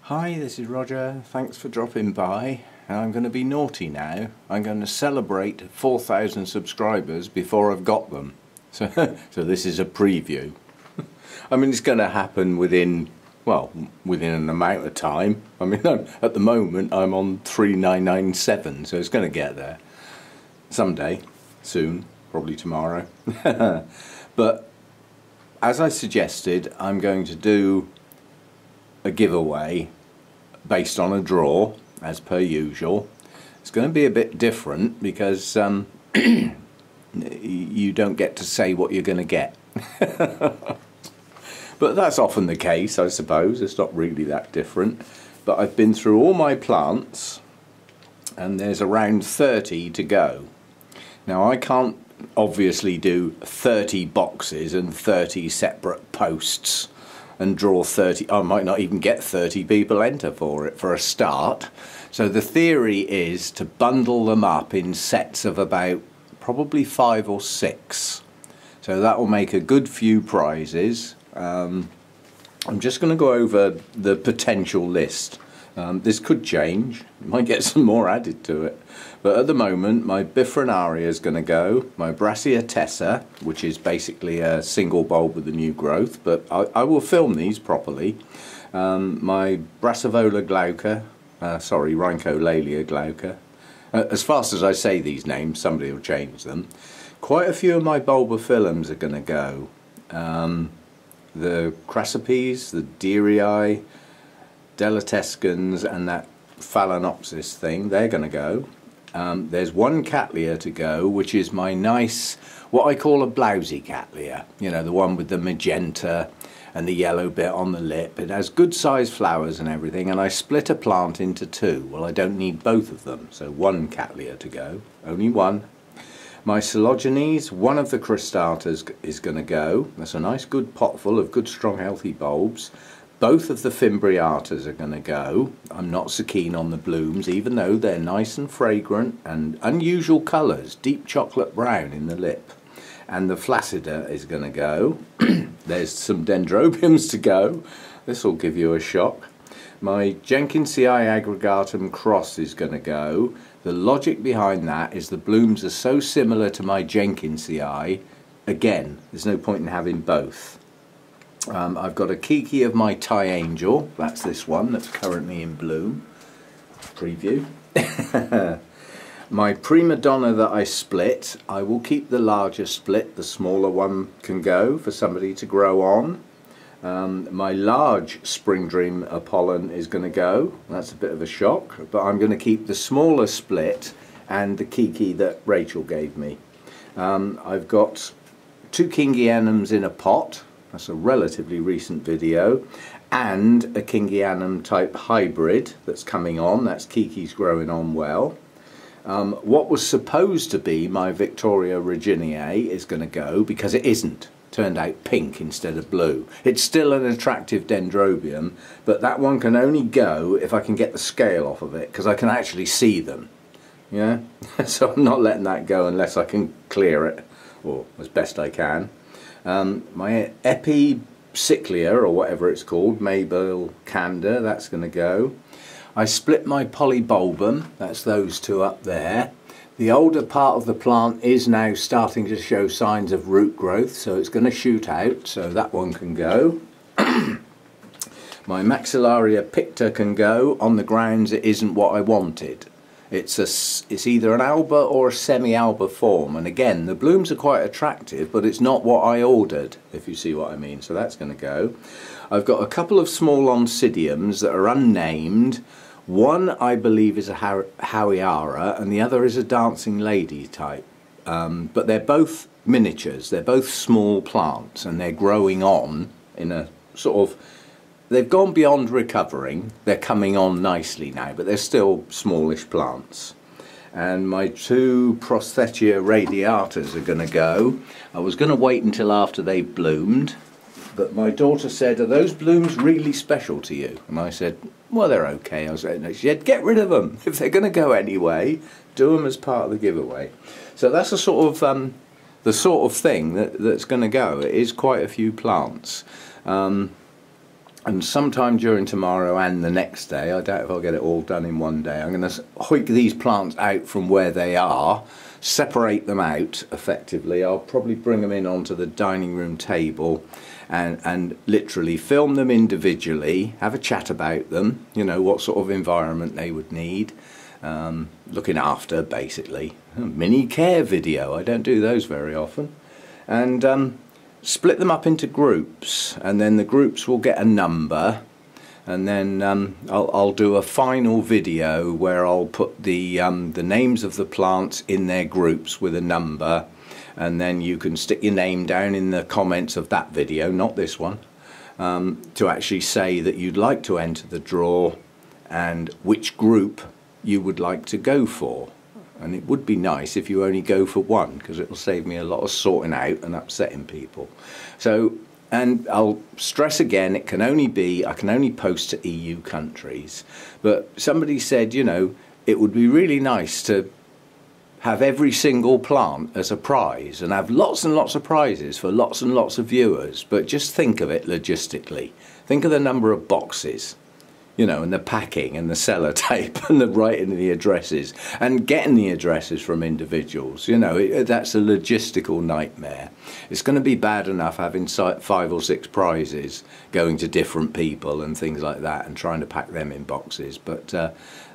Hi, this is Roger. Thanks for dropping by. I'm going to be naughty now. I'm going to celebrate 4,000 subscribers before I've got them. So this is a preview. I mean, it's going to happen within an amount of time. I mean, at the moment I'm on 3997, so it's going to get there. Someday, soon, probably tomorrow. But as I suggested, I'm going to do a giveaway based on a draw, as per usual. It's going to be a bit different because you don't get to say what you're going to get. But that's often the case, I suppose. It's not really that different. But I've been through all my plants and there's around 30 to go. Now I can't obviously do 30 boxes and 30 separate posts and draw 30, I might not even get 30 people enter for it for a start. So the theory is to bundle them up in sets of about probably 5 or 6. So that will make a good few prizes. I'm just going to go over the potential list. This could change, might get some more added to it. But at the moment, my Bifrenaria is going to go, my Brassia tessa, which is basically a single bulb with a new growth, but I will film these properly. My Brassivola glauca, Rhyncholalia glauca. As fast as I say these names, somebody will change them. Quite a few of my bulbophyllums are going to go. The Crassipes, the Dearii, Delatescens and that Phalaenopsis thing, they're going to go. There's one Cattleya to go, which is my nice, what I call a blousy Cattleya. You know, the one with the magenta and the yellow bit on the lip. It has good sized flowers and everything, and I split a plant into 2. Well, I don't need both of them, so one Cattleya to go, only one. My Coelogenes, one of the Cristatas is going to go. That's a nice good pot full of good strong healthy bulbs. Both of the Fimbriatas are going to go. I'm not so keen on the blooms, even though they're nice and fragrant and unusual colours, deep chocolate brown in the lip. And the Flaccida is going to go. There's some Dendrobiums to go. This will give you a shock. My Jenkinsii aggregatum cross is going to go. The logic behind that is the blooms are so similar to my Jenkinsii. Again, there's no point in having both. I've got a Kiki of my Thai Angel, that's this one that's currently in bloom. Preview. My Prima Donna that I split, I will keep the larger split, the smaller one can go for somebody to grow on. My large Spring Dream Apollon is going to go, that's a bit of a shock, but I'm going to keep the smaller split and the Kiki that Rachel gave me. I've got 2 Kingianums in a pot. That's a relatively recent video, and a Kingianum type hybrid that's coming on. That's Kiki's growing on well. What was supposed to be my Victoria Reginae is going to go because it isn't. Turned out pink instead of blue. It's still an attractive dendrobium, but that one can only go if I can get the scale off of it because I can actually see them. Yeah, so I'm not letting that go unless I can clear it, or as best I can. My Epiciclia, or whatever it's called, Mabel Canda, that's going to go. I split my Polybulbum, that's those 2 up there. The older part of the plant is now starting to show signs of root growth, so it's going to shoot out, so that one can go. My Maxillaria picta can go on the grounds it isn't what I wanted. It's either an alba or a semi-alba form, and again the blooms are quite attractive, but it's not what I ordered, if you see what I mean, so that's going to go. I've got a couple of small Oncidiums that are unnamed. One I believe is a Howiara and the other is a Dancing Lady type, but they're both miniatures, they're both small plants and they're growing on in a sort of, they've gone beyond recovering, they're coming on nicely now, but they're still smallish plants. And my 2 Prosthetia radiatas are going to go. I was going to wait until after they bloomed, but my daughter said, are those blooms really special to you? And I said, well, they're okay. I was like, no. She said, get rid of them. If they're going to go anyway, do them as part of the giveaway. So that's a sort of the sort of thing that's going to go. It is quite a few plants. And sometime during tomorrow and the next day, I doubt if I'll get it all done in one day, I'm going to hoik these plants out from where they are, separate them out effectively. I'll probably bring them in onto the dining room table and literally film them individually, have a chat about them, you know, what sort of environment they would need, looking after basically. A mini care video, I don't do those very often. And split them up into groups, and then the groups will get a number, and then I'll do a final video where I'll put the names of the plants in their groups with a number, and then you can stick your name down in the comments of that video, not this one, to actually say that you'd like to enter the draw and which group you would like to go for. And it would be nice if you only go for one, because it will save me a lot of sorting out and upsetting people. So, and I'll stress again, I can only post to EU countries. But somebody said, you know, it would be really nice to have every single plant as a prize and have lots and lots of prizes for lots and lots of viewers. But just think of it logistically. Think of the number of boxes, you know, and the packing and the sellotape and the writing the addresses and getting the addresses from individuals. You know, that's a logistical nightmare. It's going to be bad enough having 5 or 6 prizes going to different people and things like that and trying to pack them in boxes. But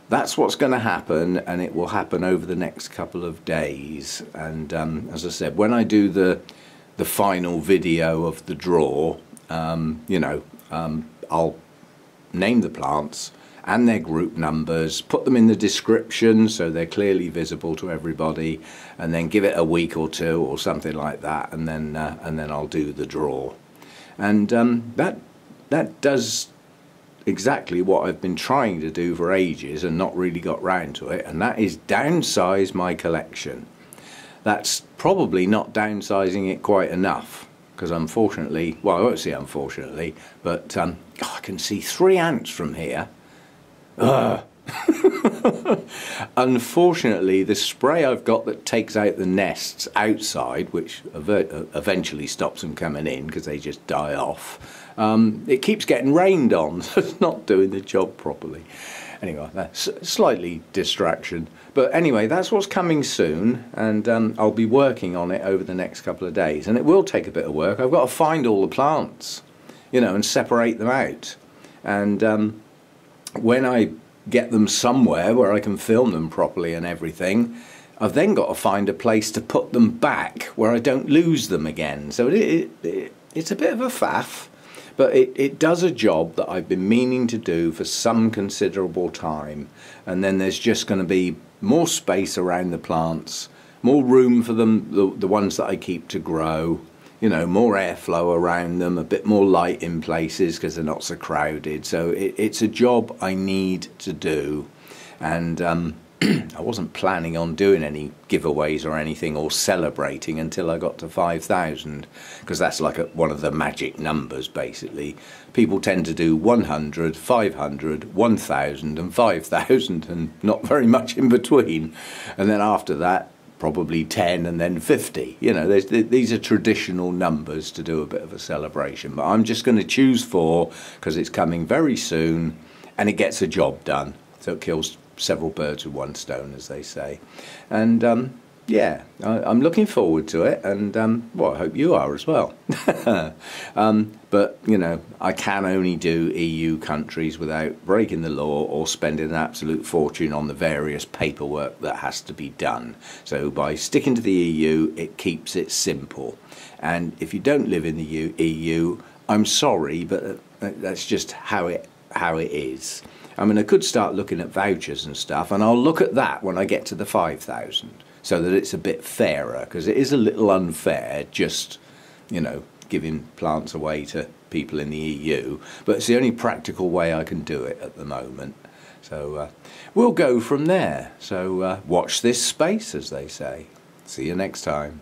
that's what's going to happen, and it will happen over the next couple of days. And as I said, when I do the final video of the draw, you know, I'll name the plants and their group numbers, put them in the description so they're clearly visible to everybody, and then give it a week or 2 or something like that, and then I'll do the draw. And that does exactly what I've been trying to do for ages and not really got round to it, and that is downsize my collection. That's probably not downsizing it quite enough, because unfortunately, well, I won't say unfortunately, but I can see 3 ants from here. Unfortunately, the spray I've got that takes out the nests outside, which eventually stops them coming in because they just die off, it keeps getting rained on, so it's not doing the job properly. Anyway, that's slightly distraction. But anyway, that's what's coming soon, and I'll be working on it over the next couple of days. And it will take a bit of work. I've got to find all the plants, you know, and separate them out. And when I get them somewhere where I can film them properly and everything, I've then got to find a place to put them back where I don't lose them again. So it's a bit of a faff. But it does a job that I've been meaning to do for some considerable time. And then there's just going to be more space around the plants, more room for them, the ones that I keep to grow, you know, more airflow around them, a bit more light in places because they're not so crowded. So it's a job I need to do. And I wasn't planning on doing any giveaways or anything or celebrating until I got to 5,000, because that's like one of the magic numbers basically. People tend to do 100, 500, 1,000 and 5,000 and not very much in between. And then after that, probably 10 and then 50. You know, these are traditional numbers to do a bit of a celebration. But I'm just going to choose 4 because it's coming very soon and it gets a job done. So it kills several birds with one stone, as they say. And yeah, I'm looking forward to it, and well, I hope you are as well. But you know, I can only do EU countries without breaking the law or spending an absolute fortune on the various paperwork that has to be done. So by sticking to the EU, it keeps it simple. And if you don't live in the EU, I'm sorry, but that's just how it is. I mean, I could start looking at vouchers and stuff, and I'll look at that when I get to the 5,000, so that it's a bit fairer, because it is a little unfair just, you know, giving plants away to people in the EU, but it's the only practical way I can do it at the moment. So we'll go from there. So watch this space, as they say. See you next time.